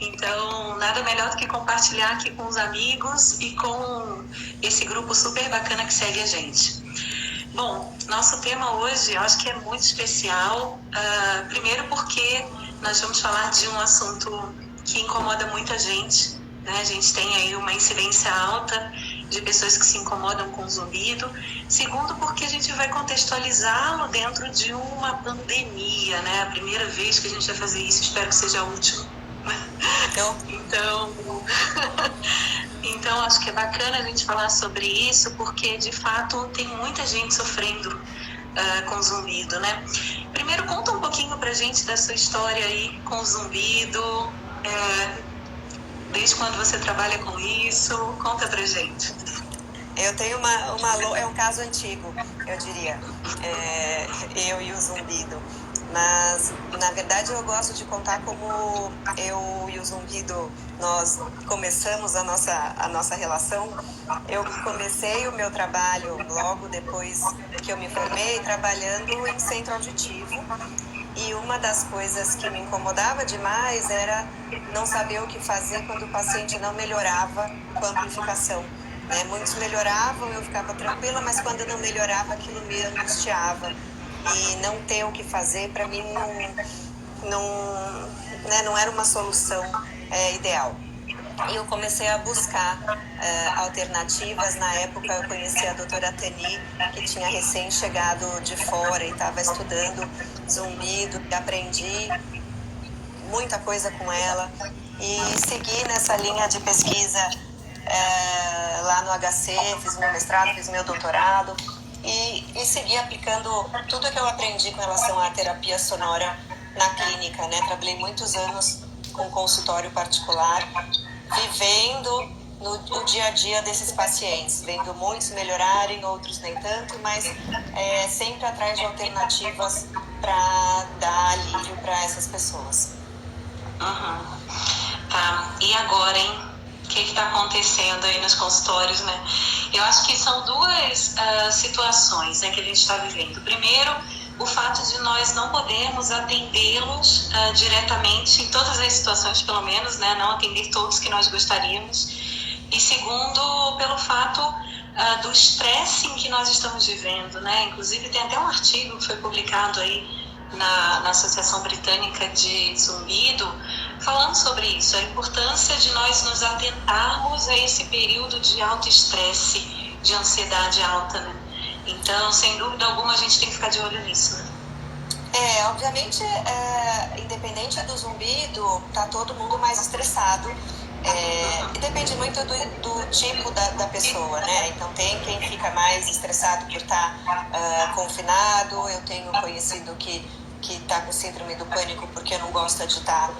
Então, nada melhor do que compartilhar aqui com os amigos e com esse grupo super bacana que segue a gente. Bom, nosso tema hoje eu acho que é muito especial. Primeiro porque nós vamos falar de um assunto que incomoda muita gente, né? A gente tem aí uma incidência alta de pessoas que se incomodam com zumbido. Segundo, porque a gente vai contextualizá-lo dentro de uma pandemia, né? A primeira vez que a gente vai fazer isso, espero que seja a última. Então, acho que é bacana a gente falar sobre isso, porque de fato tem muita gente sofrendo com zumbido, né? Primeiro, conta um pouquinho pra gente da sua história aí com zumbido, desde quando você trabalha com isso, conta pra gente. Eu tenho é um caso antigo, eu diria, eu e o zumbido. Mas, na verdade, eu gosto de contar como eu e o zumbido, nós começamos a nossa relação. Eu comecei o meu trabalho logo depois que eu me formei, trabalhando em centro auditivo. E uma das coisas que me incomodava demais era não saber o que fazer quando o paciente não melhorava com a amplificação. Muitos melhoravam, eu ficava tranquila, mas quando não melhorava, aquilo me angustiava. E não ter o que fazer, para mim, não era uma solução ideal. E eu comecei a buscar alternativas. Na época, eu conheci a doutora Tani, que tinha recém-chegado de fora e estava estudando zumbido, e aprendi muita coisa com ela. E segui nessa linha de pesquisa lá no HC, fiz meu mestrado, fiz meu doutorado e segui aplicando tudo que eu aprendi com relação à terapia sonora na clínica, né? Trabalhei muitos anos com consultório particular, vivendo no dia a dia desses pacientes, vendo muitos melhorarem, outros nem tanto, mas sempre atrás de alternativas para dar alívio para essas pessoas. Tá, e agora, hein? O que está acontecendo aí nos consultórios, né? Eu acho que são duas situações, né, que a gente está vivendo. Primeiro, o fato de nós não podermos atendê-los diretamente, em todas as situações pelo menos, né, não atender todos que nós gostaríamos. E segundo, pelo fato do estresse em que nós estamos vivendo, né? Inclusive tem até um artigo que foi publicado aí na Associação Britânica de Zumbido, falando sobre isso, a importância de nós nos atentarmos a esse período de alto estresse, de ansiedade alta, né? Então, sem dúvida alguma, a gente tem que ficar de olho nisso, né? Obviamente, independente do zumbido, tá todo mundo mais estressado. E depende muito do tipo da pessoa, né? Então, tem quem fica mais estressado por estar confinado. Eu tenho conhecido que está com síndrome do pânico porque não gosta de estar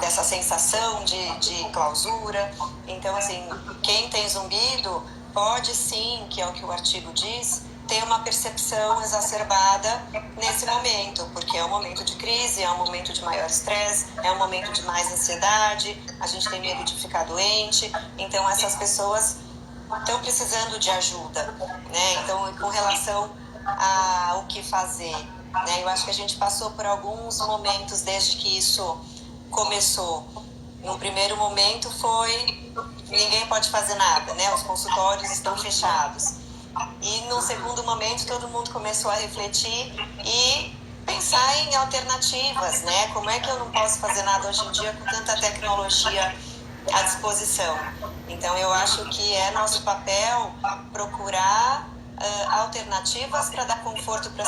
dessa sensação de clausura. Então, assim, quem tem zumbido pode sim, que é o que o artigo diz, ter uma percepção exacerbada nesse momento, porque é um momento de crise, é um momento de maior estresse, é um momento de mais ansiedade, a gente tem medo de ficar doente. Então, essas pessoas estão precisando de ajuda, né? Então, com relação ao que fazer, né? Eu acho que a gente passou por alguns momentos desde que isso começou. No primeiro momento foi ninguém pode fazer nada, né? Os consultórios estão fechados. E no segundo momento todo mundo começou a refletir e pensar em alternativas, né? Como é que eu não posso fazer nada hoje em dia com tanta tecnologia à disposição? Então eu acho que é nosso papel procurar alternativas para dar conforto para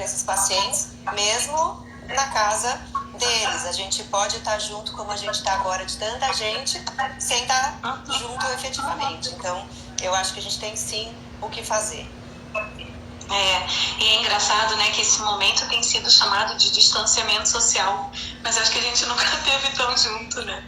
esses pacientes, mesmo na casa deles. A gente pode estar junto como a gente está agora de tanta gente, sem estar junto efetivamente. Então, eu acho que a gente tem sim o que fazer. E é engraçado, né, que esse momento tem sido chamado de distanciamento social, mas acho que a gente nunca esteve tão junto, né?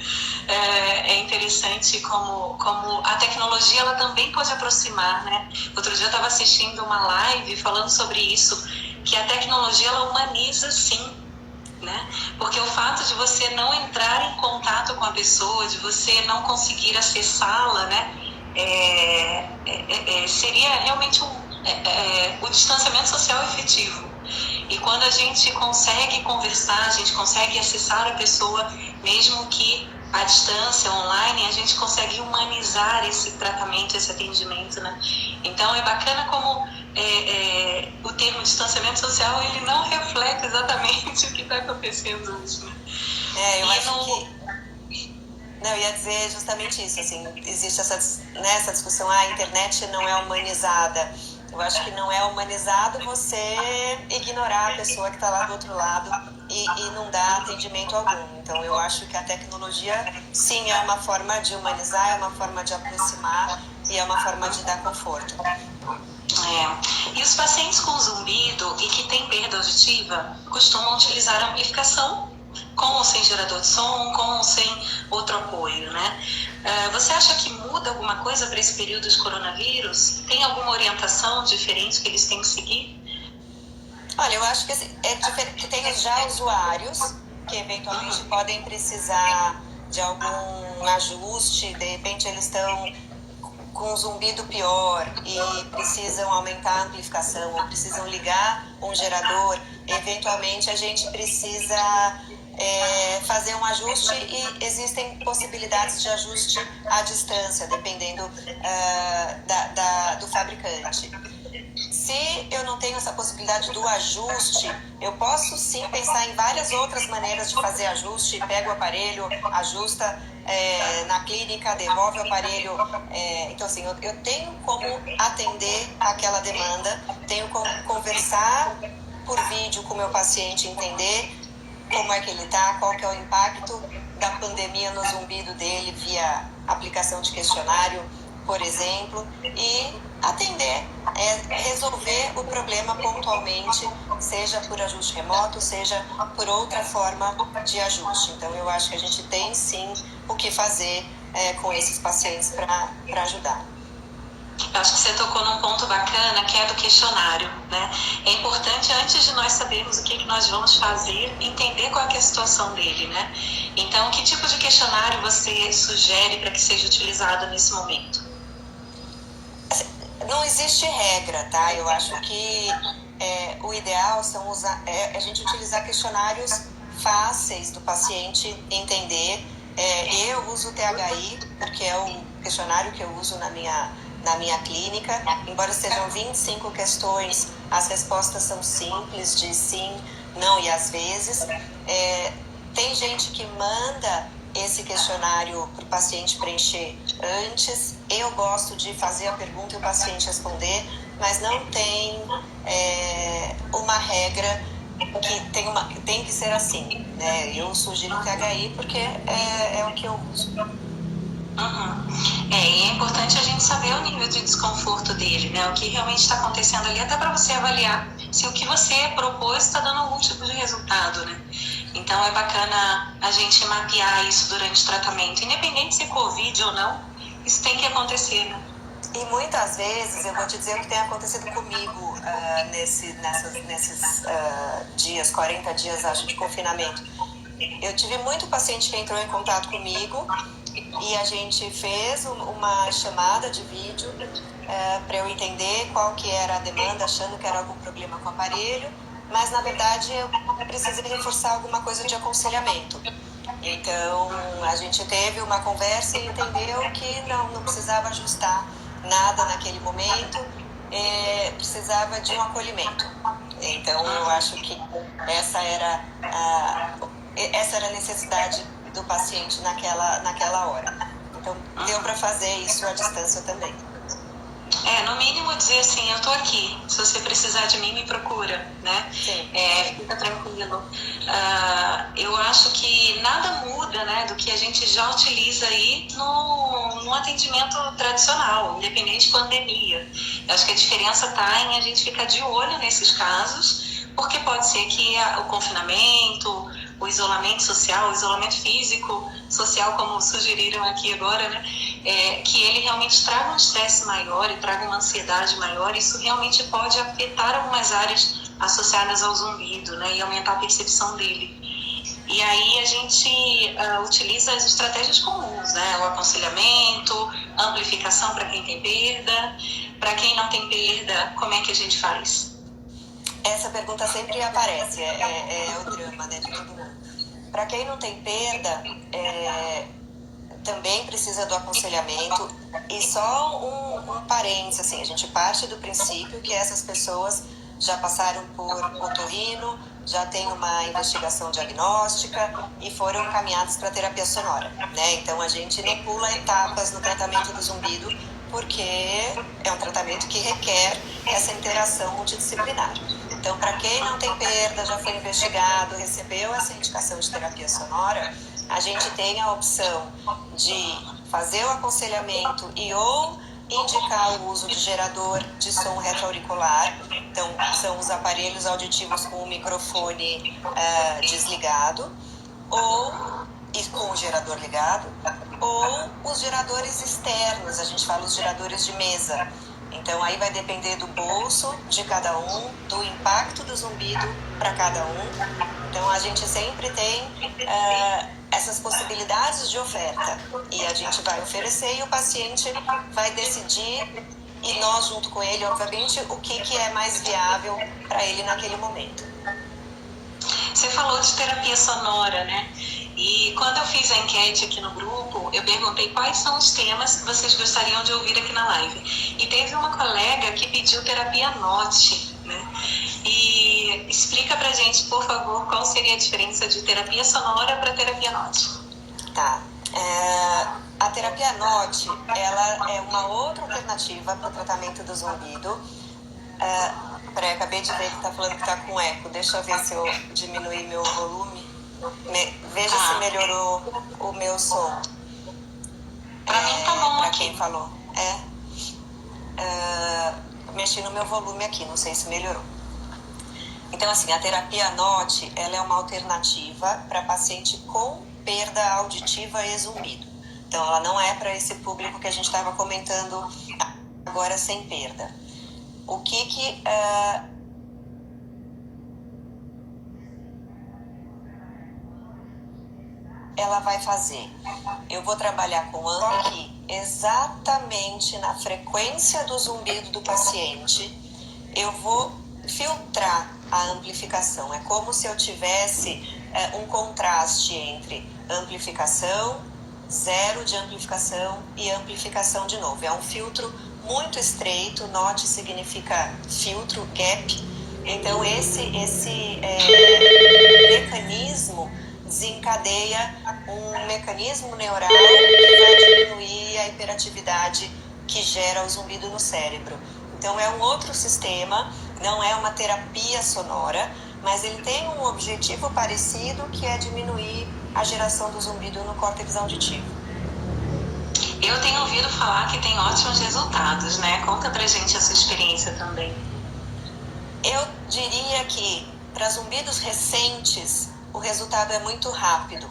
É interessante como a tecnologia ela também pode aproximar, né? Outro dia eu estava assistindo uma live falando sobre isso, que a tecnologia ela humaniza sim, né? Porque o fato de você não entrar em contato com a pessoa, de você não conseguir acessá-la, né? Seria realmente o distanciamento social efetivo. E quando a gente consegue conversar, a gente consegue acessar a pessoa mesmo que à distância, online, a gente consegue humanizar esse tratamento, esse atendimento, né? Então é bacana como o termo distanciamento social, ele não reflete exatamente o que está acontecendo hoje, né? Eu acho que... Não, eu ia dizer justamente isso, assim, existe essa discussão, a internet não é humanizada. Eu acho que não é humanizado você ignorar a pessoa que está lá do outro lado e não dar atendimento algum. Então, eu acho que a tecnologia, sim, é uma forma de humanizar, é uma forma de aproximar e é uma forma de dar conforto. E os pacientes com zumbido e que têm perda auditiva costumam utilizar a amplificação com ou sem gerador de som, com ou sem outro apoio, né? Você acha que muda alguma coisa para esse período de coronavírus? Tem alguma orientação diferente que eles têm que seguir? Olha, eu acho que é diferente, que tem já usuários que eventualmente podem precisar de algum ajuste, de repente eles estão com um zumbido pior e precisam aumentar a amplificação ou precisam ligar um gerador, eventualmente a gente precisa fazer um ajuste e existem possibilidades de ajuste à distância, dependendo do fabricante. Se eu não tenho essa possibilidade do ajuste, eu posso sim pensar em várias outras maneiras de fazer ajuste. Pego o aparelho, ajusta na clínica, devolve o aparelho. Então, assim, eu tenho como atender aquela demanda, tenho como conversar por vídeo com o meu paciente, entender como é que ele está, qual que é o impacto da pandemia no zumbido dele via aplicação de questionário, por exemplo, e atender, resolver o problema pontualmente, seja por ajuste remoto, seja por outra forma de ajuste. Então, eu acho que a gente tem sim o que fazer com esses pacientes para ajudar. Eu acho que você tocou num ponto bacana, que é do questionário, né? É importante, antes de nós sabermos o que nós vamos fazer, entender qual é a situação dele, né? Então, que tipo de questionário você sugere para que seja utilizado nesse momento? Não existe regra, tá? Eu acho que o ideal são a gente utilizar questionários fáceis do paciente entender. Eu uso o THI, porque é o questionário que eu uso na minha clínica. Embora sejam 25 questões, as respostas são simples, de sim, não e às vezes. Tem gente que manda esse questionário para o paciente preencher antes. Eu gosto de fazer a pergunta e o paciente responder, mas não tem uma regra que tem que ser assim, né? Eu sugiro o THI porque é o que eu uso. E é importante a gente saber o nível de desconforto dele, né? O que realmente está acontecendo ali, até para você avaliar se o que você propôs está dando algum tipo de resultado, né? Então é bacana a gente mapear isso durante o tratamento, independente se é Covid ou não, isso tem que acontecer, né? E muitas vezes, eu vou te dizer o que tem acontecido comigo nesses dias, 40 dias, acho, de confinamento. Eu tive muito paciente que entrou em contato comigo e a gente fez uma chamada de vídeo para eu entender qual que era a demanda, achando que era algum problema com o aparelho, mas na verdade eu precisei reforçar alguma coisa de aconselhamento. Então a gente teve uma conversa e entendeu que não precisava ajustar nada naquele momento, precisava de um acolhimento. Então eu acho que essa era a necessidade do paciente naquela hora. Então deu para fazer isso à distância também. No mínimo dizer assim, eu tô aqui, se você precisar de mim, me procura, né? Sim. Fica tranquilo. Eu acho que nada muda, né, do que a gente já utiliza aí no atendimento tradicional, independente de pandemia. Eu acho que a diferença está em a gente ficar de olho nesses casos, porque pode ser que o confinamento, o isolamento social, o isolamento físico, social, como sugeriram aqui agora, né? Que ele realmente traga um estresse maior e traga uma ansiedade maior. Isso realmente pode afetar algumas áreas associadas ao zumbido, né? E aumentar a percepção dele. E aí a gente utiliza as estratégias comuns, né? O aconselhamento, amplificação para quem tem perda. Para quem não tem perda, como é que a gente faz? Essa pergunta sempre aparece, é o drama, né, de todo mundo. Para quem não tem perda, também precisa do aconselhamento. E só um parênteses, assim, a gente parte do princípio que essas pessoas já passaram por otorrino, já tem uma investigação diagnóstica e foram encaminhadas para terapia sonora, né? Então a gente não pula etapas no tratamento do zumbido, porque é um tratamento que requer essa interação multidisciplinar. Então, para quem não tem perda, já foi investigado, recebeu essa indicação de terapia sonora, a gente tem a opção de fazer o aconselhamento e ou indicar o uso de gerador de som retroauricular. Então, são os aparelhos auditivos com o microfone desligado, e com o gerador ligado, ou os geradores externos, a gente fala os geradores de mesa. Então, aí vai depender do bolso de cada um, do impacto do zumbido para cada um. Então, a gente sempre tem essas possibilidades de oferta. E a gente vai oferecer e o paciente vai decidir, e nós junto com ele, obviamente, o que é mais viável para ele naquele momento. Você falou de terapia sonora, né? E quando eu fiz a enquete aqui no grupo, eu perguntei quais são os temas que vocês gostariam de ouvir aqui na live. E teve uma colega que pediu terapia NOT, né? E explica pra gente, por favor, qual seria a diferença de terapia sonora para terapia NOT. Tá. A terapia NOT, ela é uma outra alternativa para o tratamento do zumbido. Peraí, acabei de ver que tá falando que tá com eco. Deixa eu ver se eu diminuir meu volume. Veja se melhorou o meu som. Pra mim tá bom pra aqui. Quem falou. Mexi no meu volume aqui, não sei se melhorou. Então, assim, a terapia NOT, ela é uma alternativa para paciente com perda auditiva e zumbido. Então, ela não é para esse público que a gente estava comentando agora sem perda. O que ela vai fazer? Eu vou trabalhar com ANC exatamente na frequência do zumbido do paciente. Eu vou filtrar a amplificação. É como se eu tivesse um contraste entre amplificação, zero de amplificação e amplificação de novo. É um filtro muito estreito. NOT significa filtro, gap. Então esse mecanismo desencadeia um mecanismo neural que vai diminuir a hiperatividade que gera o zumbido no cérebro. Então é um outro sistema, não é uma terapia sonora, mas ele tem um objetivo parecido, que é diminuir a geração do zumbido no córtex auditivo. Eu tenho ouvido falar que tem ótimos resultados, né? Conta pra gente essa experiência também. Eu diria que para zumbidos recentes o resultado é muito rápido.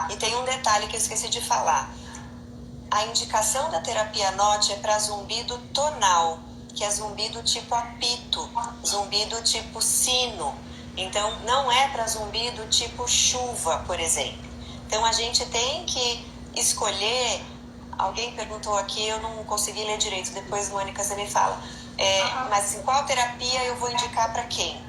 E tem um detalhe que eu esqueci de falar. A indicação da terapia NOT é para zumbido tonal, que é zumbido tipo apito, zumbido tipo sino. Então, não é para zumbido tipo chuva, por exemplo. Então, a gente tem que escolher. Alguém perguntou aqui, eu não consegui ler direito, depois, Mônica, você me fala. Mas assim, qual terapia eu vou indicar para quem?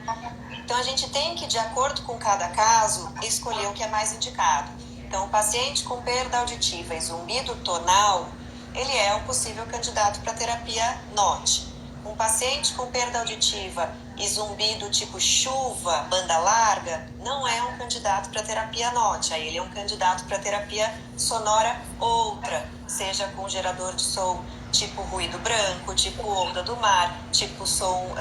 Então, a gente tem que, de acordo com cada caso, escolher o que é mais indicado. Então, o paciente com perda auditiva e zumbido tonal, ele é um possível candidato para terapia NOT. Um paciente com perda auditiva e zumbido tipo chuva, banda larga, não é um candidato para terapia NOT. Aí ele é um candidato para terapia sonora outra, seja com gerador de som tipo ruído branco, tipo onda do mar, tipo som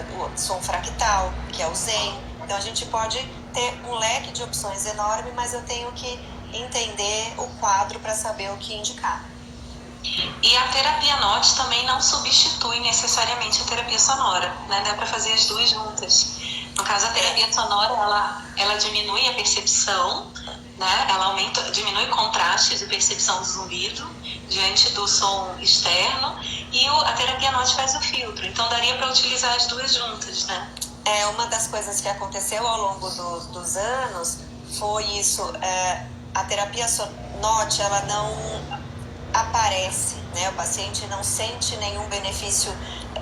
fractal, que é o Zen. Então a gente pode ter um leque de opções enorme, mas eu tenho que entender o quadro para saber o que indicar. E a terapia NOT também não substitui necessariamente a terapia sonora, né? Dá para fazer as duas juntas. No caso, a terapia sonora, ela diminui a percepção, né? Ela diminui o contraste de percepção do zumbido diante do som externo, e a terapia NOT faz o filtro. Então, daria para utilizar as duas juntas, né? Uma das coisas que aconteceu ao longo dos anos foi isso. A terapia NOT, ela não aparece, né? O paciente não sente nenhum benefício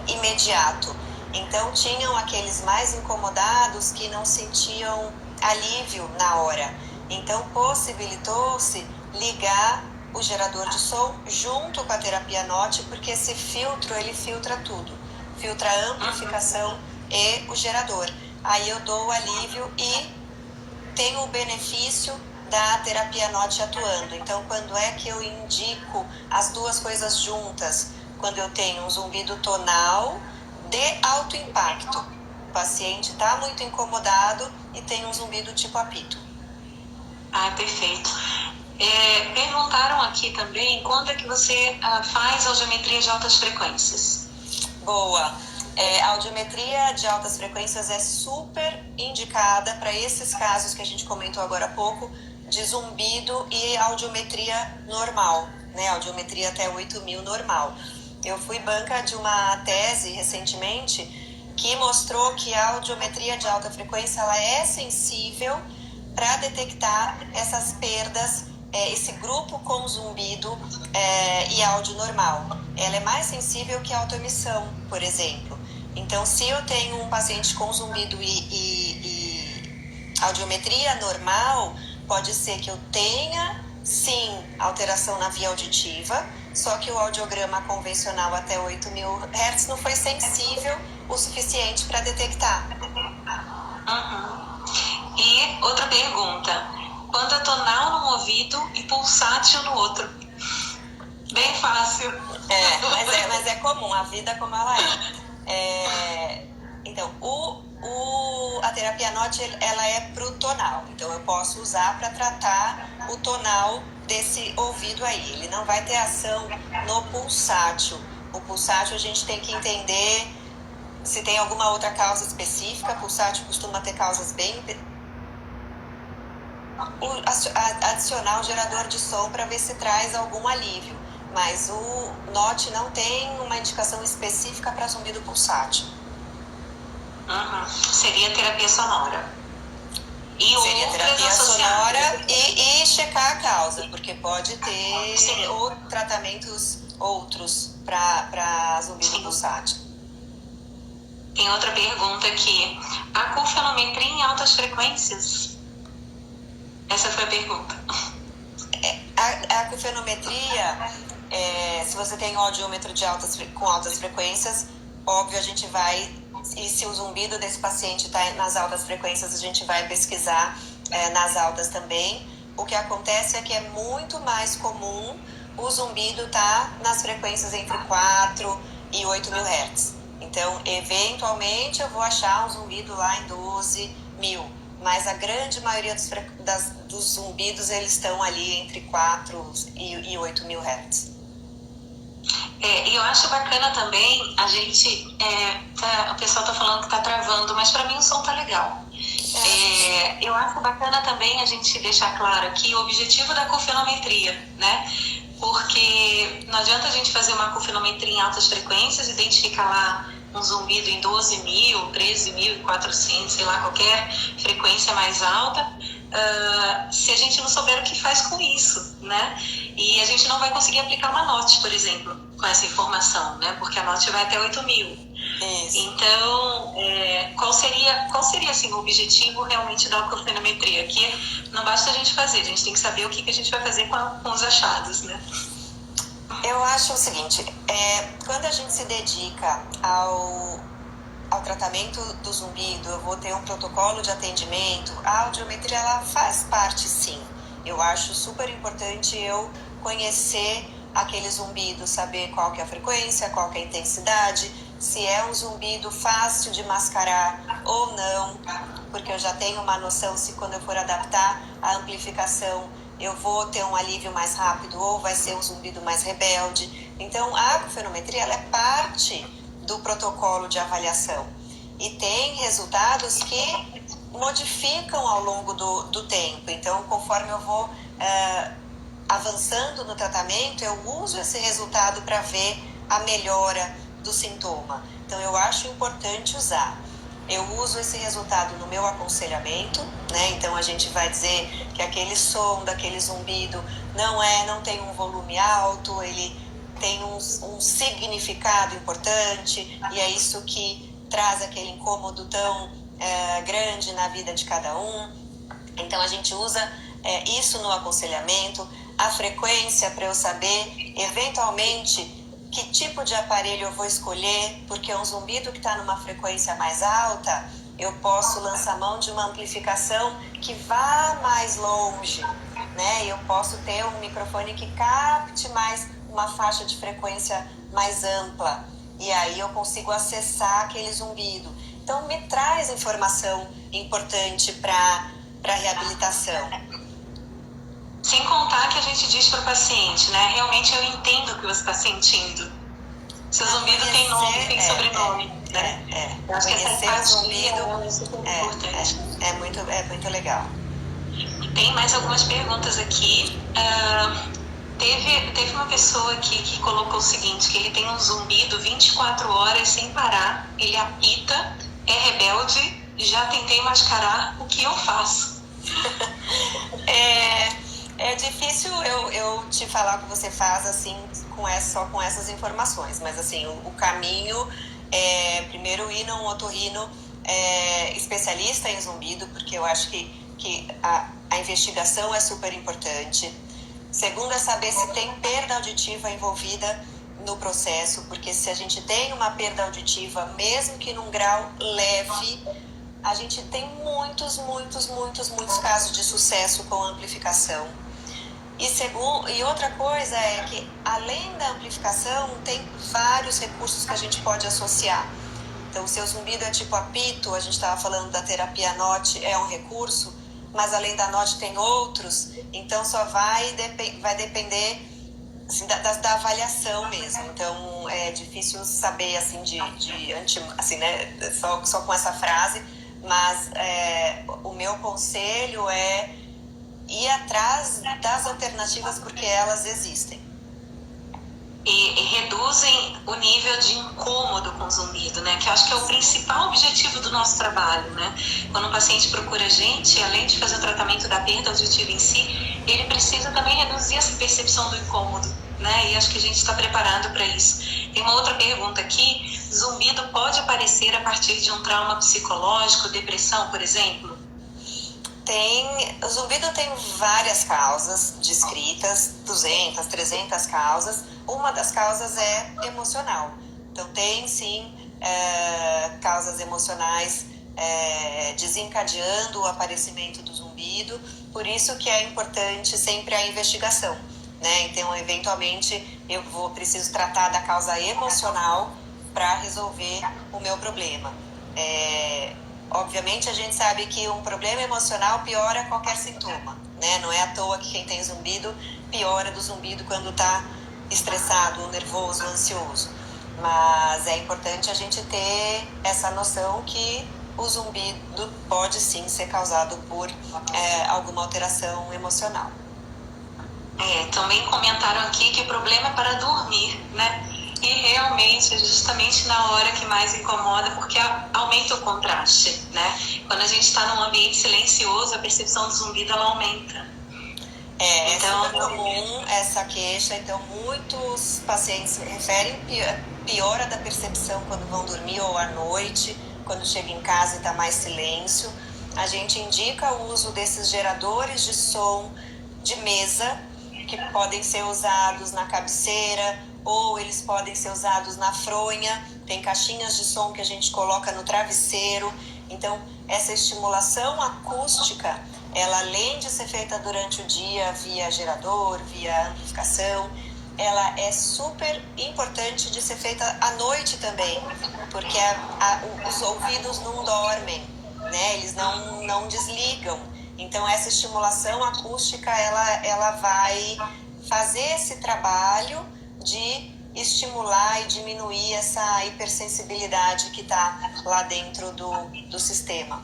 imediato. Então, tinham aqueles mais incomodados que não sentiam alívio na hora. Então, possibilitou-se ligar o gerador de som junto com a terapia NOT, porque esse filtro, ele filtra tudo. Filtra a amplificação e o gerador. Aí eu dou o alívio e tenho o benefício da terapia NOT atuando. Então, quando é que eu indico as duas coisas juntas? Quando eu tenho um zumbido tonal de alto impacto. O paciente está muito incomodado e tem um zumbido tipo apito. Ah, perfeito. Perguntaram aqui também quando é que você faz audiometria de altas frequências. Boa. A audiometria de altas frequências é super indicada para esses casos que a gente comentou agora há pouco, de zumbido e audiometria normal, né? Audiometria até 8.000 normal. Eu fui banca de uma tese recentemente que mostrou que a audiometria de alta frequência ela é sensível para detectar essas perdas, esse grupo com zumbido e áudio normal. Ela é mais sensível que a autoemissão, por exemplo. Então, se eu tenho um paciente com zumbido e audiometria normal, pode ser que eu tenha, sim, alteração na via auditiva, só que o audiograma convencional até 8.000 Hz não foi sensível o suficiente para detectar. E outra pergunta, quando é tonal num ouvido e pulsátil no outro? Bem fácil. Mas é comum, a vida como ela é. Então, a terapia NOT, ela é pro tonal. Então, eu posso usar para tratar o tonal desse ouvido aí. Ele não vai ter ação no pulsátil. O pulsátil a gente tem que entender se tem alguma outra causa específica. Pulsátil costuma ter causas bem... Adicionar o gerador de som para ver se traz algum alívio. Mas o NOT não tem uma indicação específica para zumbido pulsátil. Seria terapia sonora. Seria terapia sonora e checar a causa, porque pode ter tratamentos outros para zumbido pulsátil. Tem outra pergunta aqui. A curfenometria em altas frequências? Essa foi a pergunta. A curfenometria, se você tem audiômetro com altas frequências, óbvio, a gente vai... E se o zumbido desse paciente está nas altas frequências, a gente vai pesquisar nas altas também. O que acontece é que é muito mais comum o zumbido estar nas frequências entre 4 e 8.000 Hz. Então, eventualmente, eu vou achar um zumbido lá em 12.000. Mas a grande maioria dos zumbidos, eles estão ali entre 4 e 8.000 Hz. E eu acho bacana também a gente... o pessoal tá falando que tá travando, mas para mim o som tá legal. Eu acho bacana também a gente deixar claro aqui o objetivo da curfenometria, né? Porque não adianta a gente fazer uma curfenometria em altas frequências, identificar lá um zumbido em 12.000, 13.400, sei lá, qualquer frequência mais alta, se a gente não souber o que faz com isso, né? E a gente não vai conseguir aplicar uma NOT, por exemplo, com essa informação, né? Porque a NOT vai até 8.000. Isso. Então, qual seria assim, o objetivo realmente da curfenometria? Que não basta a gente fazer, a gente tem que saber o que a gente vai fazer com os achados, né? Eu acho o seguinte, quando a gente se dedica ao tratamento do zumbido, eu vou ter um protocolo de atendimento, a audiometria ela faz parte, sim. Eu acho super importante eu conhecer aquele zumbido, saber qual que é a frequência, qual que é a intensidade, se é um zumbido fácil de mascarar ou não, porque eu já tenho uma noção se quando eu for adaptar a amplificação eu vou ter um alívio mais rápido ou vai ser um zumbido mais rebelde. Então, a curfenometria ela é parte do protocolo de avaliação e tem resultados que modificam ao longo do tempo. Então, conforme eu vou avançando no tratamento, eu uso esse resultado para ver a melhora do sintoma. Então, eu acho importante usar. Eu uso esse resultado no meu aconselhamento, né? Então a gente vai dizer que aquele som daquele zumbido não tem um volume alto, ele tem um significado importante e é isso que traz aquele incômodo tão grande na vida de cada um. Então a gente usa isso no aconselhamento, a frequência para eu saber, eventualmente, que tipo de aparelho eu vou escolher, porque um zumbido que está numa frequência mais alta, eu posso lançar mão de uma amplificação que vá mais longe, né? Eu posso ter um microfone que capte mais uma faixa de frequência mais ampla, e aí eu consigo acessar aquele zumbido. Então, me traz informação importante para a reabilitação. Sem contar que a gente diz para o paciente, né? Realmente eu entendo o que você está sentindo. Seu zumbido tem nome, tem sobrenome, né? Eu acho que essa empatia é super importante. É muito legal. Tem mais algumas perguntas aqui. Teve uma pessoa aqui que colocou o seguinte, que ele tem um zumbido 24 horas sem parar, ele apita, é rebelde, já tentei mascarar, o que eu faço? É difícil eu te falar o que você faz assim só com essas informações, mas assim, o caminho é primeiro ir num otorrino especialista em zumbido, porque eu acho que a investigação é super importante. Segundo é saber se tem perda auditiva envolvida no processo, porque se a gente tem uma perda auditiva, mesmo que num grau leve, a gente tem muitos casos de sucesso com amplificação. E outra coisa é que, além da amplificação, tem vários recursos que a gente pode associar. Então, o seu zumbido é tipo apito, a gente estava falando da terapia NOT, é um recurso, mas além da NOT tem outros, então só vai depender assim, da avaliação mesmo. Então, é difícil saber assim, assim, né, só com essa frase, mas o meu conselho é ir atrás das alternativas, porque elas existem. E reduzem o nível de incômodo com o zumbido, né? Que eu acho que é o principal objetivo do nosso trabalho, né? Quando o paciente procura a gente, além de fazer o tratamento da perda auditiva em si, ele precisa também reduzir essa percepção do incômodo, né? E acho que a gente está preparado para isso. Tem uma outra pergunta aqui: zumbido pode aparecer a partir de um trauma psicológico, depressão, por exemplo? O zumbido tem várias causas descritas, 200, 300 causas. Uma das causas é emocional. Então, tem sim causas emocionais desencadeando o aparecimento do zumbido. Por isso que é importante sempre a investigação, né? Então, eventualmente, preciso tratar da causa emocional para resolver o meu problema. Obviamente, a gente sabe que um problema emocional piora qualquer sintoma, né? Não é à toa que quem tem zumbido piora do zumbido quando está estressado, nervoso, ansioso. Mas é importante a gente ter essa noção que o zumbido pode sim ser causado por alguma alteração emocional. Também comentaram aqui que o problema é para dormir, né? E realmente é justamente na hora que mais incomoda, porque aumenta o contraste, né? Quando a gente está num ambiente silencioso, a percepção do zumbido ela aumenta. Então, é super comum essa queixa. Então, muitos pacientes referem piora da percepção quando vão dormir ou à noite, quando chega em casa e está mais silêncio. A gente indica o uso desses geradores de som de mesa, que podem ser usados na cabeceira, ou eles podem ser usados na fronha. Tem caixinhas de som que a gente coloca no travesseiro. Então, essa estimulação acústica, ela, além de ser feita durante o dia via gerador, via amplificação, ela é super importante de ser feita à noite também, porque os ouvidos não dormem, né? Eles não desligam. Então, essa estimulação acústica, ela vai fazer esse trabalho de estimular e diminuir essa hipersensibilidade que está lá dentro do sistema.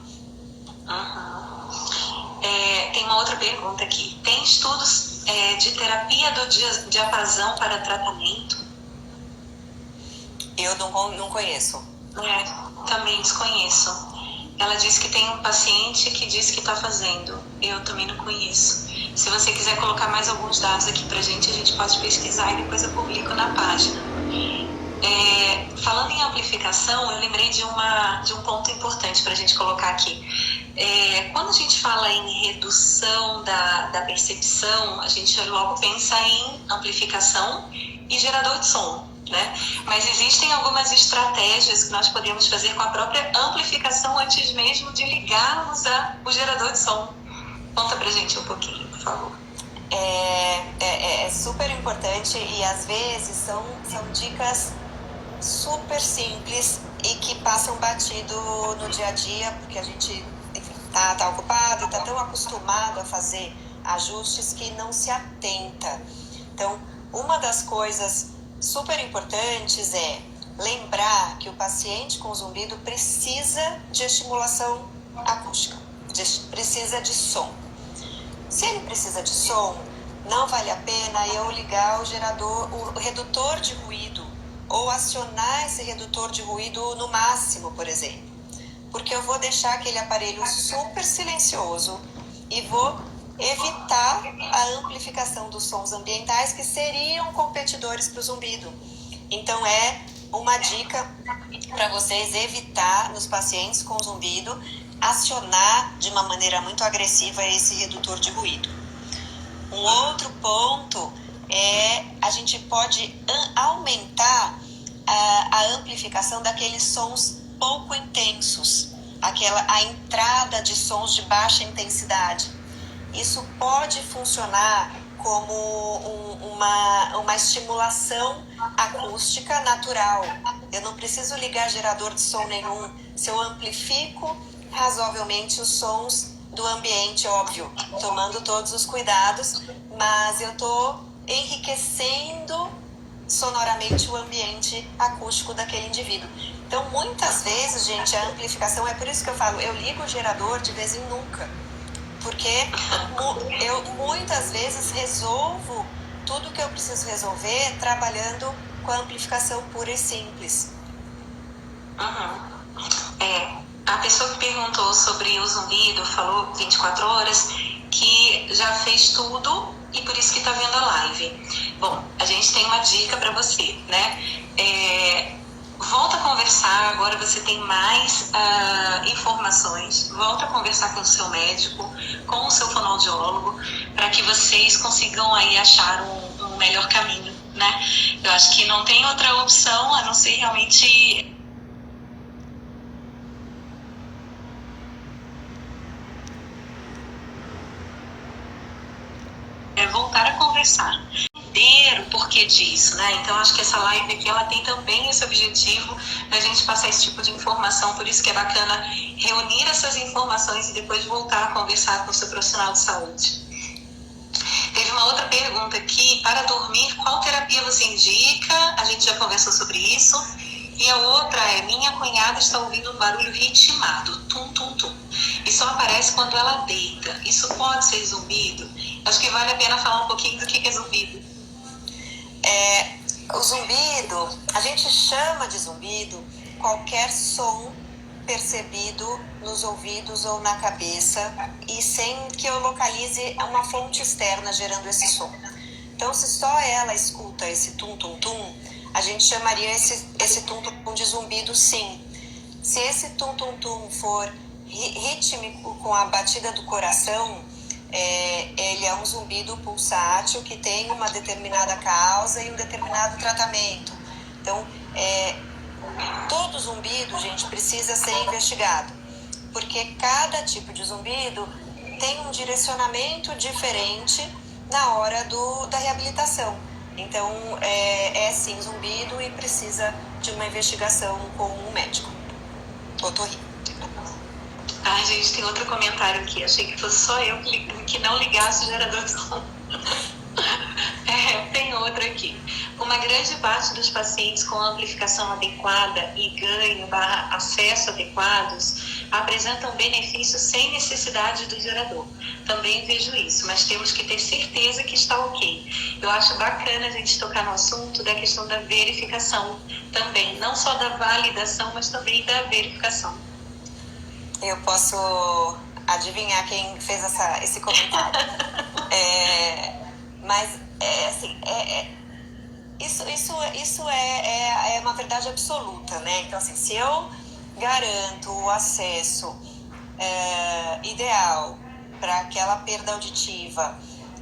Tem uma outra pergunta aqui. Tem estudos de terapia do diapasão para tratamento? Eu não conheço. Também desconheço. Ela disse que tem um paciente que disse que está fazendo. Eu também não conheço. Se você quiser colocar mais alguns dados aqui pra gente, a gente pode pesquisar e depois eu publico na página. Falando em amplificação, eu lembrei de um ponto importante pra gente colocar aqui. Quando a gente fala em redução da percepção, a gente logo pensa em amplificação e gerador de som, né? Mas existem algumas estratégias que nós podemos fazer com a própria amplificação antes mesmo de ligarmos o gerador de som. Conta pra gente um pouquinho, por favor. É super importante e às vezes são dicas super simples e que passam batido no dia a dia, porque a gente, enfim, tá ocupado e tá tão acostumado a fazer ajustes que não se atenta. Então, uma das coisas super importantes é lembrar que o paciente com zumbido precisa de estimulação acústica, precisa de som. Se ele precisa de som, não vale a pena eu ligar o redutor de ruído ou acionar esse redutor de ruído no máximo, por exemplo. Porque eu vou deixar aquele aparelho super silencioso e vou evitar a amplificação dos sons ambientais que seriam competidores para o zumbido. Então é uma dica para vocês evitar nos pacientes com zumbido acionar de uma maneira muito agressiva esse redutor de ruído. Um outro ponto é a gente pode aumentar a amplificação daqueles sons pouco intensos, a entrada de sons de baixa intensidade. Isso pode funcionar como uma estimulação acústica natural. Eu não preciso ligar gerador de som nenhum. Se eu amplifico razoavelmente os sons do ambiente, óbvio, tomando todos os cuidados, mas eu estou enriquecendo sonoramente o ambiente acústico daquele indivíduo. Então, muitas vezes, gente, a amplificação, é por isso que eu falo, eu ligo o gerador de vez em nunca, porque eu muitas vezes resolvo tudo que eu preciso resolver trabalhando com a amplificação pura e simples. A pessoa que perguntou sobre o zumbido falou 24 horas que já fez tudo e por isso que está vendo a live. Bom, a gente tem uma dica para você, né? Volta a conversar, agora você tem mais informações, volta a conversar com o seu médico, com o seu fonoaudiólogo, para que vocês consigam aí achar um melhor caminho, né? Eu acho que não tem outra opção a não ser realmente voltar a conversar, entender o porquê disso, né? Então acho que essa live aqui ela tem também esse objetivo da gente passar esse tipo de informação, por isso que é bacana reunir essas informações e depois voltar a conversar com o seu profissional de saúde. Teve uma outra pergunta aqui, para dormir, qual terapia você indica? A gente já conversou sobre isso. E a outra é, minha cunhada está ouvindo um barulho ritmado, tum, tum, tum. E só aparece quando ela deita. Isso pode ser zumbido? Acho que vale a pena falar um pouquinho do que é zumbido. O zumbido, a gente chama de zumbido qualquer som percebido nos ouvidos ou na cabeça e sem que eu localize uma fonte externa gerando esse som. Então, se só ela escuta esse tum-tum-tum, a gente chamaria esse tum-tum de zumbido, sim. Se esse tum-tum-tum for rítmico com a batida do coração, ele é um zumbido pulsátil que tem uma determinada causa e um determinado tratamento. Então, todo zumbido, gente, precisa ser investigado, porque cada tipo de zumbido tem um direcionamento diferente na hora da reabilitação. Então, sim zumbido e precisa de uma investigação com um médico. Otorrino. Ai, gente, tem outro comentário aqui. Achei que fosse só eu que não ligasse o gerador de som. Tem outro aqui. Uma grande parte dos pacientes com amplificação adequada e ganho / acesso adequados apresentam benefícios sem necessidade do gerador. Também vejo isso, mas temos que ter certeza que está ok. Eu acho bacana a gente tocar no assunto da questão da verificação também, não só da validação, mas também da verificação. Eu posso adivinhar quem fez esse comentário. Mas, assim, isso é uma verdade absoluta, né? Então, assim, se eu garanto o acesso ideal para aquela perda auditiva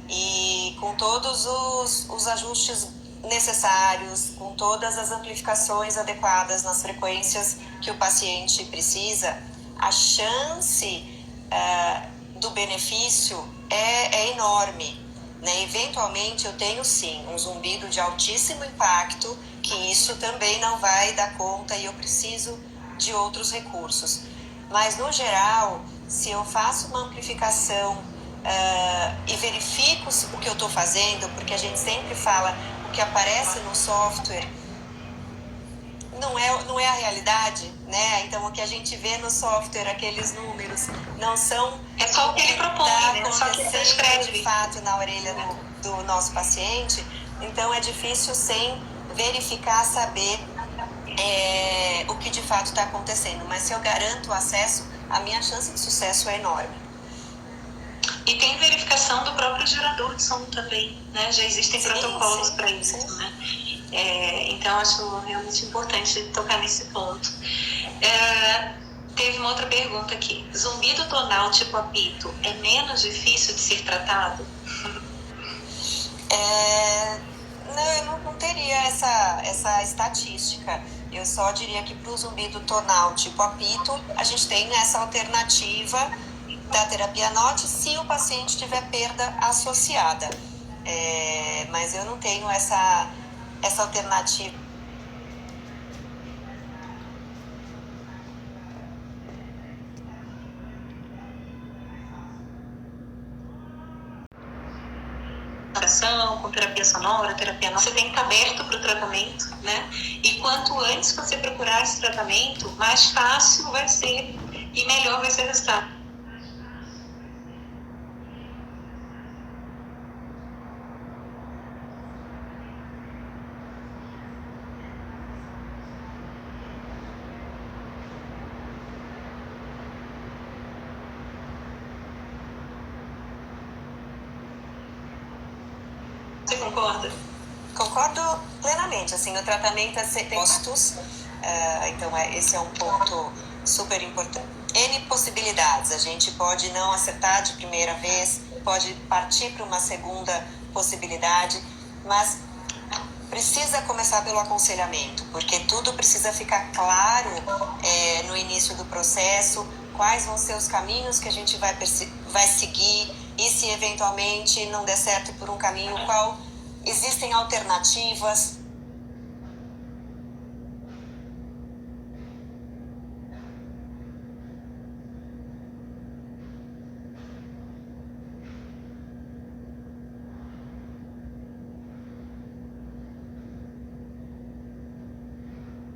e com todos os ajustes necessários, com todas as amplificações adequadas nas frequências que o paciente precisa, a chance do benefício é enorme. Né? Eventualmente eu tenho sim um zumbido de altíssimo impacto, que isso também não vai dar conta e eu preciso de outros recursos. Mas no geral, se eu faço uma amplificação e verifico o que eu estou fazendo, porque a gente sempre fala o que aparece no software não é a realidade, né? Então o que a gente vê no software, aqueles números, não são é só o que ele propõe, né? Só que ele descreve de fato na orelha do nosso paciente. Então é difícil sem verificar, saber o que de fato está acontecendo. Mas se eu garanto o acesso, a minha chance de sucesso é enorme. E tem verificação do próprio gerador de som também, né? Já existem protocolos para isso, né? Então, acho realmente importante tocar nesse ponto. Teve uma outra pergunta aqui. Zumbido tonal tipo apito é menos difícil de ser tratado? Não, eu não teria essa estatística. Eu só diria que para o zumbido tonal tipo apito, a gente tem essa alternativa da terapia NOT se o paciente tiver perda associada. Mas eu não tenho essa alternativa. Com terapia sonora, terapia NOT, você tem que estar aberto para o tratamento, né? E quanto antes você procurar esse tratamento, mais fácil vai ser e melhor vai ser o resultado. Você concorda? Concordo plenamente. Assim, o tratamento é sem custos, então esse é um ponto super importante. N possibilidades. A gente pode não acertar de primeira vez, pode partir para uma segunda possibilidade, mas precisa começar pelo aconselhamento, porque tudo precisa ficar claro no início do processo, quais vão ser os caminhos que a gente vai seguir, e se eventualmente não der certo por um caminho, qual existem alternativas.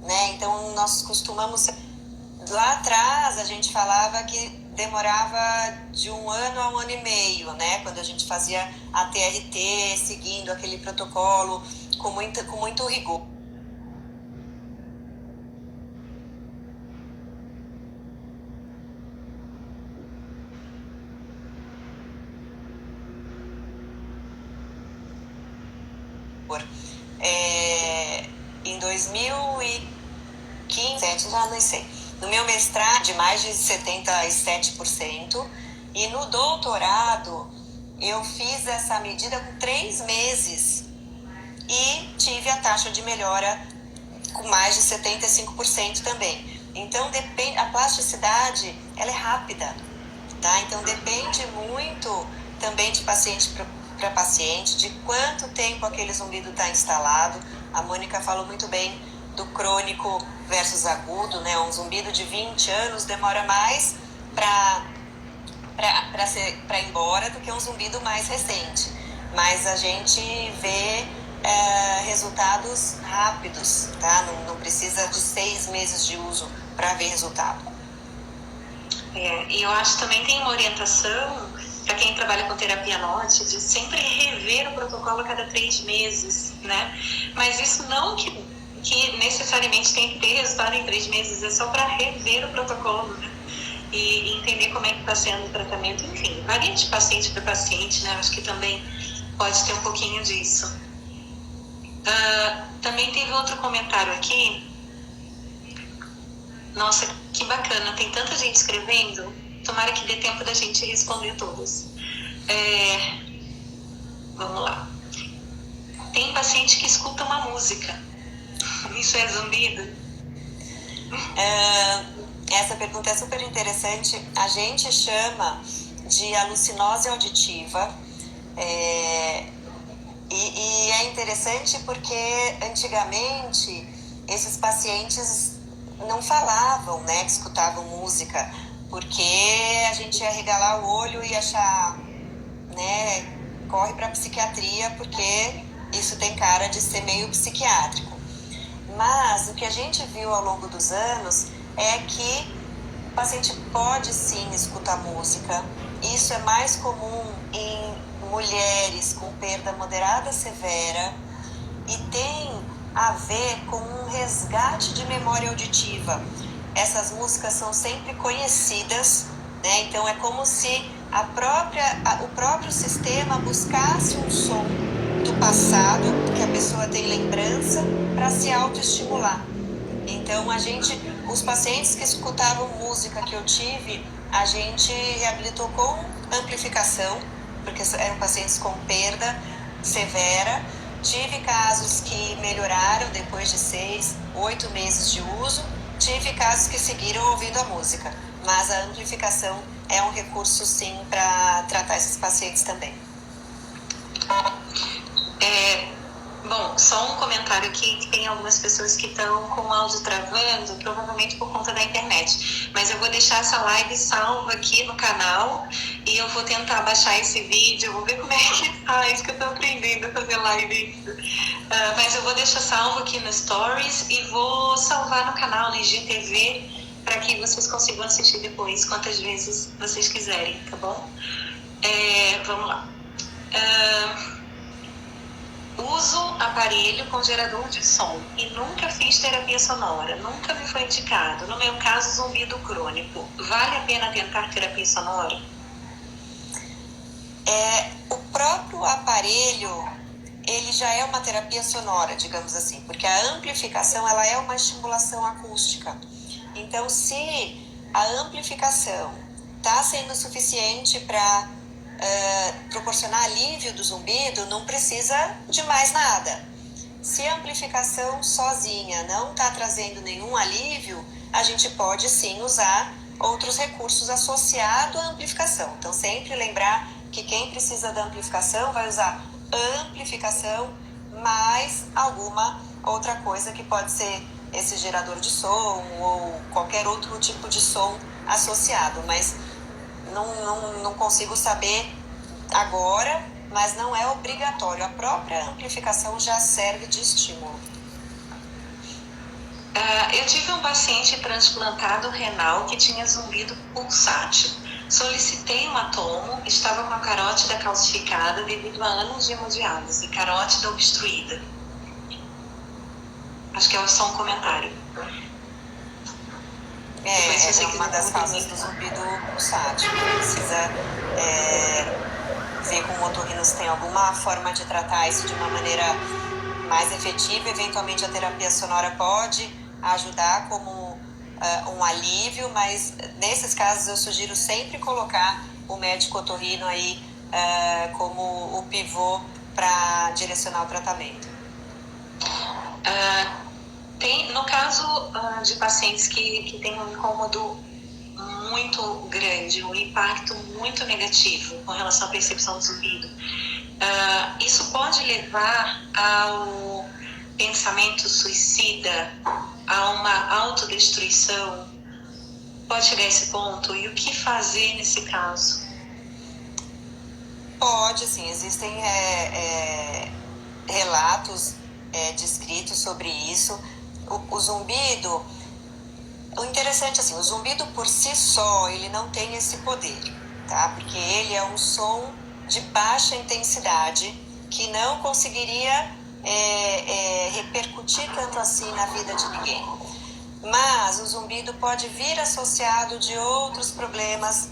Né? Então nós costumamos, lá atrás a gente falava que demorava de 1 ano a 1 ano e meio, né? Quando a gente fazia a TRT, seguindo aquele protocolo com muito rigor. Em 2015, já não sei, no meu mestrado de mais de 77%, e no doutorado eu fiz essa medida com 3 meses e tive a taxa de melhora com mais de 75% também. Então a plasticidade ela é rápida, tá? Então depende muito também de paciente para paciente, de quanto tempo aquele zumbido está instalado. A Mônica falou muito bem do crônico versus agudo, né? Um zumbido de 20 anos demora mais para ir embora do que um zumbido mais recente. Mas a gente vê resultados rápidos, tá? Não precisa de 6 meses de uso para ver resultado. E eu acho que também tem uma orientação para quem trabalha com terapia NOT, de sempre rever o protocolo a cada 3 meses, né? Mas isso não que necessariamente tem que ter resultado em 3 meses, é só para rever o protocolo, né? E entender como é que está sendo o tratamento, enfim, varia de paciente para paciente, né? Acho que também pode ter um pouquinho disso. Também teve outro comentário aqui. Nossa, que bacana, tem tanta gente escrevendo. tomara que dê tempo da gente responder todas. Vamos lá. Tem paciente que escuta uma música. Isso é zumbido? Essa pergunta é super interessante. A gente chama de alucinose auditiva. E é interessante porque antigamente esses pacientes não falavam, né, que escutavam música, porque a gente ia regalar o olho e achar, né, corre para psiquiatria, porque isso tem cara de ser meio psiquiátrico. Mas o que a gente viu ao longo dos anos é que o paciente pode sim escutar música. Isso é mais comum em mulheres com perda moderada severa e tem a ver com um resgate de memória auditiva. Essas músicas são sempre conhecidas, né? Então é como se o próprio sistema buscasse um som do passado, que a pessoa tem lembrança, para se autoestimular. Então os pacientes que escutavam música que eu tive, a gente reabilitou com amplificação, porque eram pacientes com perda severa. Tive casos que melhoraram depois de 6, 8 meses de uso. Tive casos que seguiram ouvindo a música. Mas a amplificação é um recurso, sim, para tratar esses pacientes também. Bom, só um comentário aqui, que tem algumas pessoas que estão com o áudio travando, provavelmente por conta da internet. Mas eu vou deixar essa live salva aqui no canal e eu vou tentar baixar esse vídeo, eu vou ver como é que faz, que eu tô aprendendo a fazer live. Mas eu vou deixar salvo aqui no Stories e vou salvar no canal, no IGTV, para que vocês consigam assistir depois, quantas vezes vocês quiserem, tá bom? Vamos lá. Uso aparelho com gerador de som e nunca fiz terapia sonora, nunca me foi indicado. No meu caso, zumbido crônico. Vale a pena tentar terapia sonora? O próprio aparelho, ele já é uma terapia sonora, digamos assim, porque a amplificação, ela é uma estimulação acústica. Então, se a amplificação está sendo suficiente para proporcionar alívio do zumbido, não precisa de mais nada. Se a amplificação sozinha não está trazendo nenhum alívio, a gente pode sim usar outros recursos associados à amplificação. Então, sempre lembrar que quem precisa da amplificação vai usar amplificação mais alguma outra coisa, que pode ser esse gerador de som ou qualquer outro tipo de som associado, mas não consigo saber agora, mas não é obrigatório. A própria amplificação já serve de estímulo. Eu tive um paciente transplantado renal que tinha zumbido pulsátil. Solicitei um atomo, estava com a carótida calcificada devido a anos de hemodiálise, carótida obstruída. Acho que é só um comentário. É uma das causas do zumbido pulsátil. Precisa ver com o otorrino se tem alguma forma de tratar isso de uma maneira mais efetiva. Eventualmente a terapia sonora pode ajudar como um alívio, mas nesses casos eu sugiro sempre colocar o médico otorrino aí como o pivô para direcionar o tratamento. No caso de pacientes que têm um incômodo muito grande, um impacto muito negativo com relação à percepção do zumbido, isso pode levar ao pensamento suicida, a uma autodestruição? Pode chegar a esse ponto? E o que fazer nesse caso? Pode, sim. Existem relatos descritos sobre isso. O zumbido, o interessante assim, o zumbido por si só, ele não tem esse poder, tá? Porque ele é um som de baixa intensidade que não conseguiria repercutir tanto assim na vida de ninguém. Mas o zumbido pode vir associado de outros problemas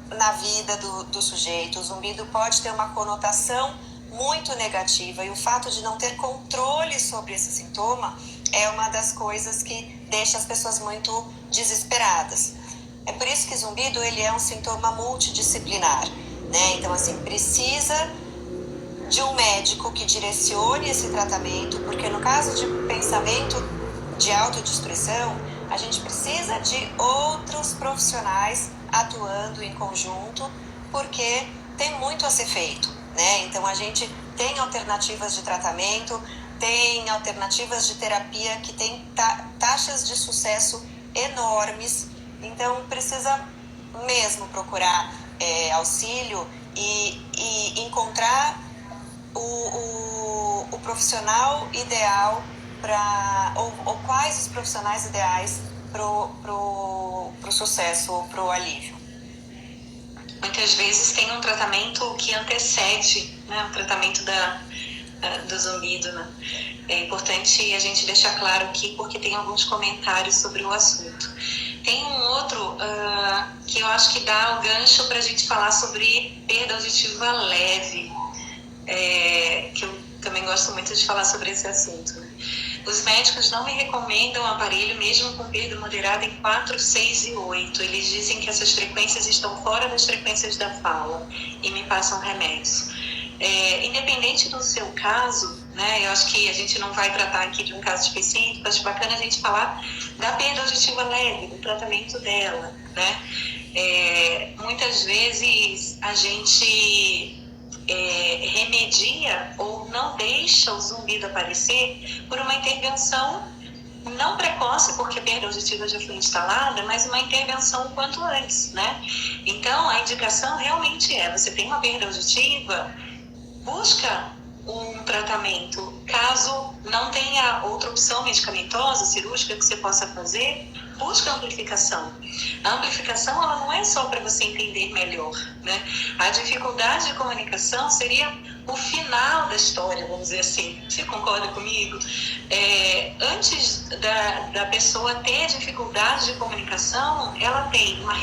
na vida do sujeito. O zumbido pode ter uma conotação muito negativa, e o fato de não ter controle sobre esse sintoma é uma das coisas que deixa as pessoas muito desesperadas. É por isso que zumbido ele é um sintoma multidisciplinar, né? Então, assim, precisa de um médico que direcione esse tratamento, porque no caso de pensamento de autodestruição, a gente precisa de outros profissionais atuando em conjunto, porque tem muito a ser feito, né? Então a gente tem alternativas de tratamento, tem alternativas de terapia que tem taxas de sucesso enormes, então precisa mesmo procurar auxílio e encontrar o profissional ideal ou quais os profissionais ideais pro sucesso ou pro alívio. Muitas vezes tem um tratamento que antecede, né, o tratamento do zumbido, né? É importante a gente deixar claro aqui, porque tem alguns comentários sobre o assunto. Tem um outro que eu acho que dá o gancho para a gente falar sobre perda auditiva leve, que eu também gosto muito de falar sobre esse assunto, né? Os médicos não me recomendam aparelho mesmo com perda moderada em 4, 6 e 8. Eles dizem que essas frequências estão fora das frequências da fala e me passam remédios. Independente do seu caso, né, eu acho que a gente não vai tratar aqui de um caso específico, acho bacana a gente falar da perda auditiva leve, do tratamento dela, né? Muitas vezes a gente remedia ou não deixa o zumbido aparecer por uma intervenção não precoce, porque a perda auditiva já foi instalada, mas uma intervenção o quanto antes, né? Então, a indicação realmente você tem uma perda auditiva, busca um tratamento. Caso não tenha outra opção medicamentosa, cirúrgica que você possa fazer, busca amplificação. A amplificação ela não é só para você entender melhor, né? A dificuldade de comunicação seria o final da história, vamos dizer assim. Você concorda comigo? Antes da pessoa ter dificuldade de comunicação, ela tem uma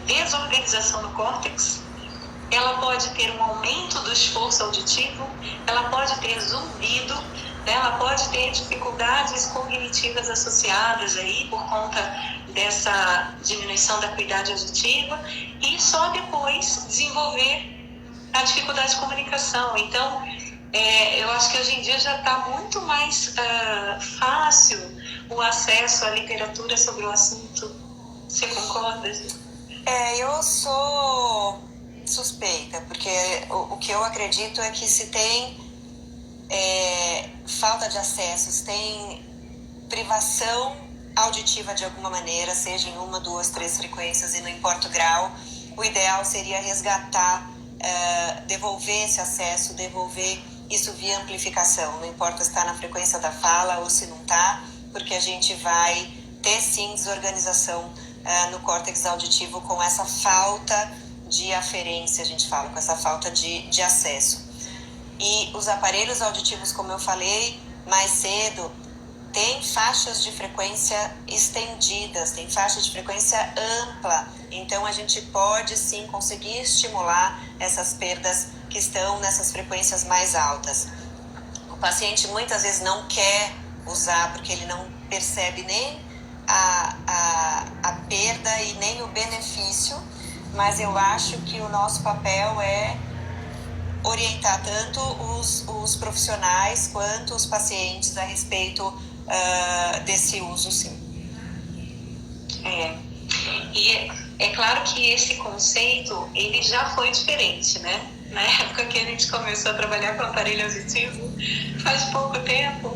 desorganização no córtex, ela pode ter um aumento do esforço auditivo, ela pode ter zumbido, né? Ela pode ter dificuldades cognitivas associadas aí por conta dessa diminuição da acuidade auditiva e só depois desenvolver a dificuldade de comunicação. Então, eu acho que hoje em dia já está muito mais fácil o acesso à literatura sobre o assunto. Você concorda? Eu sou suspeita, porque o que eu acredito é que se tem falta de acesso, se tem privação auditiva de alguma maneira, seja em 1, 2, 3 frequências e não importa o grau, o ideal seria resgatar, devolver esse acesso, devolver isso via amplificação, não importa se está na frequência da fala ou se não está, porque a gente vai ter sim desorganização no córtex auditivo com essa falta de aferência, a gente fala, com essa falta de acesso. E os aparelhos auditivos, como eu falei mais cedo, tem faixas de frequência estendidas, tem faixa de frequência ampla, então a gente pode sim conseguir estimular essas perdas que estão nessas frequências mais altas. O paciente muitas vezes não quer usar porque ele não percebe nem a perda e nem o benefício, mas eu acho que o nosso papel é orientar tanto os profissionais quanto os pacientes a respeito desse uso, sim. E é claro que esse conceito, ele já foi diferente, né? Na época que a gente começou a trabalhar com aparelho auditivo, faz pouco tempo,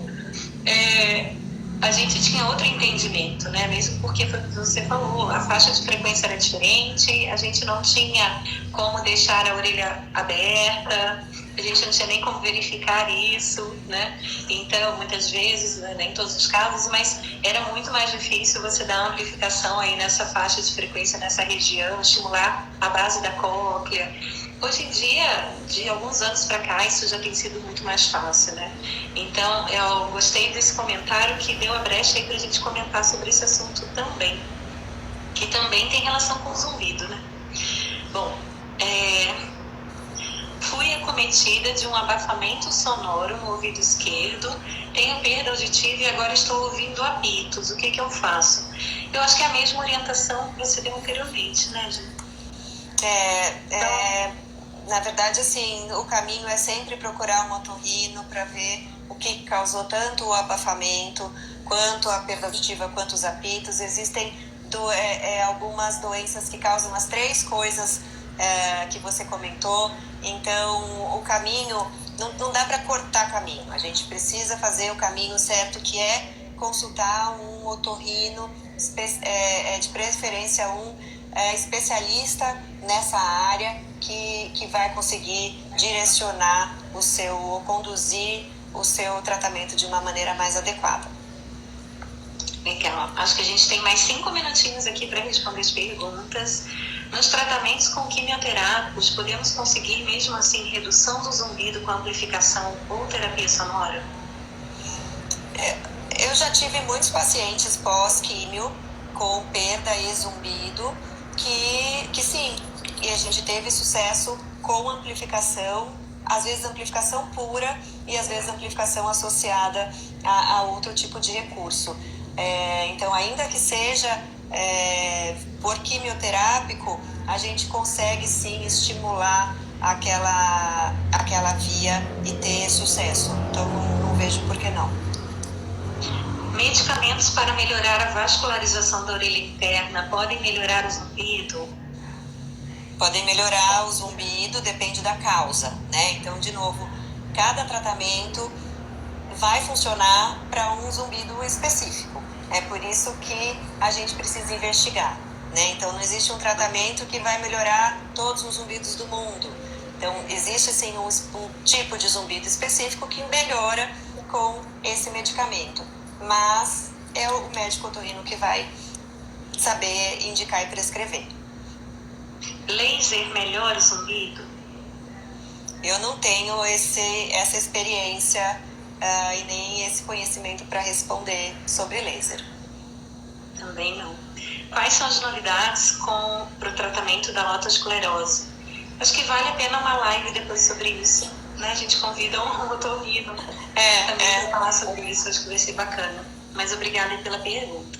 a gente tinha outro entendimento, né? Mesmo porque foi o que você falou, a faixa de frequência era diferente, a gente não tinha como deixar a orelha aberta, a gente não tinha nem como verificar isso, né? Então, muitas vezes, nem em todos os casos, mas era muito mais difícil você dar amplificação aí nessa faixa de frequência, nessa região, estimular a base da cóclea. Hoje em dia, de alguns anos para cá, isso já tem sido muito mais fácil, né? Então, eu gostei desse comentário que deu a brecha aí para a gente comentar sobre esse assunto também, que também tem relação com o zumbido, né? Bom, fui acometida de um abafamento sonoro no ouvido esquerdo, tenho perda auditiva e agora estou ouvindo apitos. O que eu faço? Eu acho que é a mesma orientação que você deu anteriormente, né, Gi? Na verdade, assim, o caminho é sempre procurar um otorrino para ver o que causou tanto o abafamento, quanto a perda auditiva, quanto os apitos. Existem algumas doenças que causam as 3 coisas que você comentou. Então, o caminho, não dá para cortar caminho. A gente precisa fazer o caminho certo, que é consultar um otorrino, de preferência especialista nessa área, que vai conseguir direcionar ou conduzir o seu tratamento de uma maneira mais adequada. Legal. Acho que a gente tem mais 5 minutinhos aqui para responder as perguntas. Nos tratamentos com quimioterápicos, podemos conseguir mesmo assim redução do zumbido com amplificação ou terapia sonora? Eu já tive muitos pacientes pós-químio com perda e zumbido que sim, e a gente teve sucesso com amplificação, às vezes amplificação pura e às vezes amplificação associada a outro tipo de recurso. Então, ainda que seja por quimioterápico, a gente consegue sim estimular aquela via e ter sucesso. Então, não vejo por que não. Medicamentos para melhorar a vascularização da orelha interna podem melhorar o zumbido? Podem melhorar o zumbido, depende da causa, né? Então, de novo, cada tratamento vai funcionar para um zumbido específico. É por isso que a gente precisa investigar, né? Então, não existe um tratamento que vai melhorar todos os zumbidos do mundo. Então, existe sim um tipo de zumbido específico que melhora com esse medicamento. Mas é o médico otorrino que vai saber indicar e prescrever. Laser melhora o zumbido? Eu não tenho essa experiência e nem esse conhecimento para responder sobre laser. Também não. Quais são as novidades para o tratamento da otosclerose? Acho que vale a pena uma live depois sobre isso, né? A gente convida um otorrino também para falar sobre isso. Acho que vai ser bacana. Mas obrigada pela pergunta.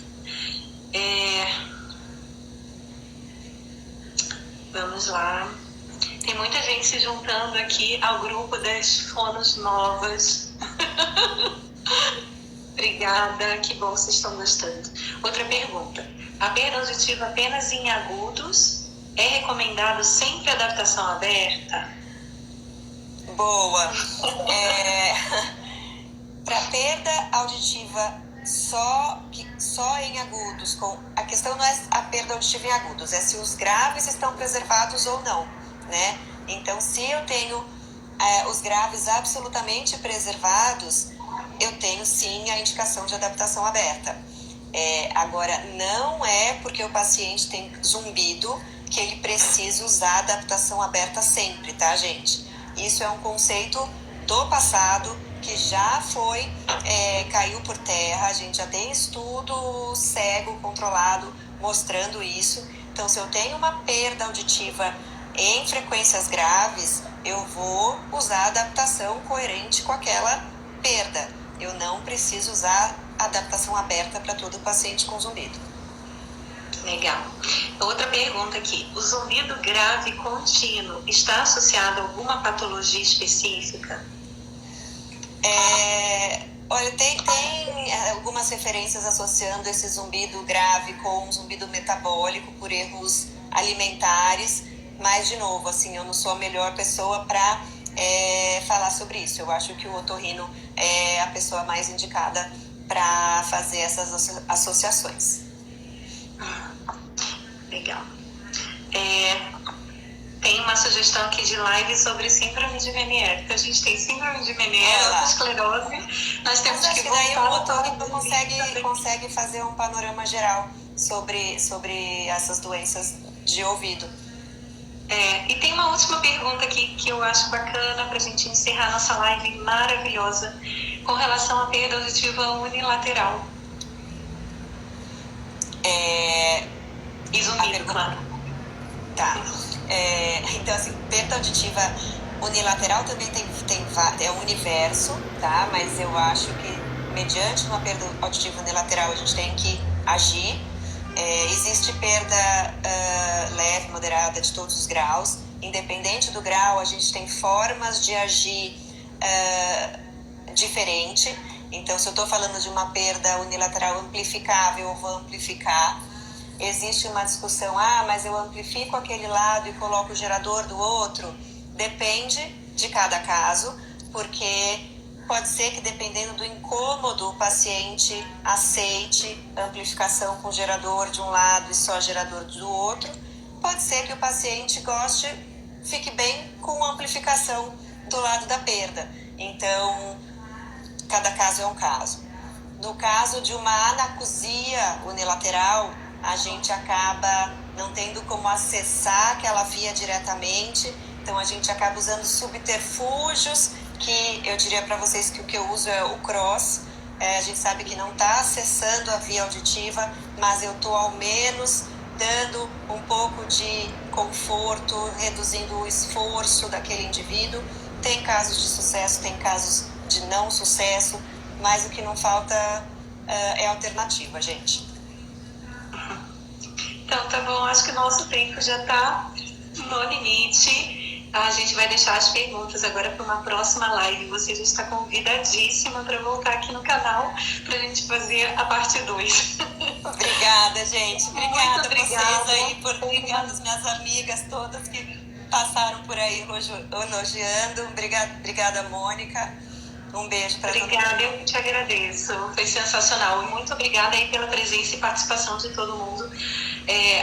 Vamos lá. Tem muita gente se juntando aqui ao grupo das fonos novas. Obrigada, que bom que vocês estão gostando. Outra pergunta. A perda auditiva apenas em agudos é recomendado sempre adaptação aberta? Boa. Para perda auditiva só em agudos, a questão não é a perda auditiva em agudos, é se os graves estão preservados ou não, né? Então, se eu tenho os graves absolutamente preservados, eu tenho sim a indicação de adaptação aberta. Agora, não é porque o paciente tem zumbido que ele precisa usar adaptação aberta sempre, tá, gente? Isso é um conceito do passado que já caiu por terra. A gente já tem estudo cego, controlado, mostrando isso. Então, se eu tenho uma perda auditiva em frequências graves, eu vou usar adaptação coerente com aquela perda. Eu não preciso usar adaptação aberta para todo paciente com zumbido. Legal. Outra pergunta aqui. O zumbido grave contínuo está associado a alguma patologia específica? Olha, tem algumas referências associando esse zumbido grave com um zumbido metabólico por erros alimentares, mas, de novo, assim, eu não sou a melhor pessoa para falar sobre isso. Eu acho que o otorrino é a pessoa mais indicada para fazer essas associações. Legal. Tem uma sugestão aqui de live sobre síndrome de Meniere. Então, a gente tem síndrome de Meniere, otosclerose. Nós temos que voltar. Daí o otorrino consegue fazer um panorama geral sobre essas doenças de ouvido. E tem uma última pergunta aqui que eu acho bacana para a gente encerrar nossa live maravilhosa com relação à perda auditiva unilateral. E zumbido, claro. Tá. Então, assim, perda auditiva Unilateral também é um universo, tá? Mas eu acho que mediante uma perda auditiva unilateral a gente tem que agir. Existe perda leve, moderada, de todos os graus. Independente do grau, a gente tem formas de agir diferente. Então, se eu estou falando de uma perda unilateral amplificável, eu vou amplificar. Existe uma discussão, mas eu amplifico aquele lado e coloco o gerador do outro. Depende de cada caso, porque pode ser que, dependendo do incômodo, o paciente aceite amplificação com gerador de um lado e só gerador do outro. Pode ser que o paciente fique bem com amplificação do lado da perda. Então, cada caso é um caso. No caso de uma anacusia unilateral, a gente acaba não tendo como acessar aquela via diretamente, então a gente acaba usando subterfúgios, que eu diria para vocês que o que eu uso é o cross. A gente sabe que não está acessando a via auditiva, mas eu estou ao menos dando um pouco de conforto, reduzindo o esforço daquele indivíduo. Tem casos de sucesso, tem casos de não sucesso, mas o que não falta é alternativa, gente. Então, tá bom, acho que o nosso tempo já está no limite. A gente vai deixar as perguntas agora para uma próxima live. Você já está convidadíssima para voltar aqui no canal para a gente fazer a parte 2. Obrigada, gente. Obrigada a vocês aí, obrigada às minhas amigas todas que passaram por aí elogiando. Obrigada, Mônica. Um beijo para todo mundo. Obrigada, eu te agradeço. Foi sensacional. E muito obrigada aí pela presença e participação de todo mundo.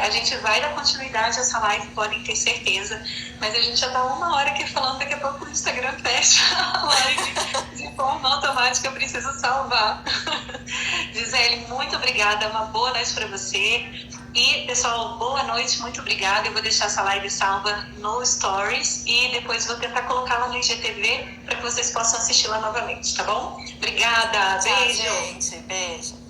A gente vai dar continuidade a essa live, podem ter certeza. Mas a gente já está 1 hora aqui falando, daqui a pouco o Instagram fecha a live de forma automática, eu preciso salvar. Gisele, muito obrigada. Uma boa noite para você. E, pessoal, boa noite, muito obrigada. Eu vou deixar essa live salva no Stories e depois vou tentar colocá-la no IGTV para que vocês possam assistir lá novamente, tá bom? Obrigada, Tchau, beijo. gente, beijo.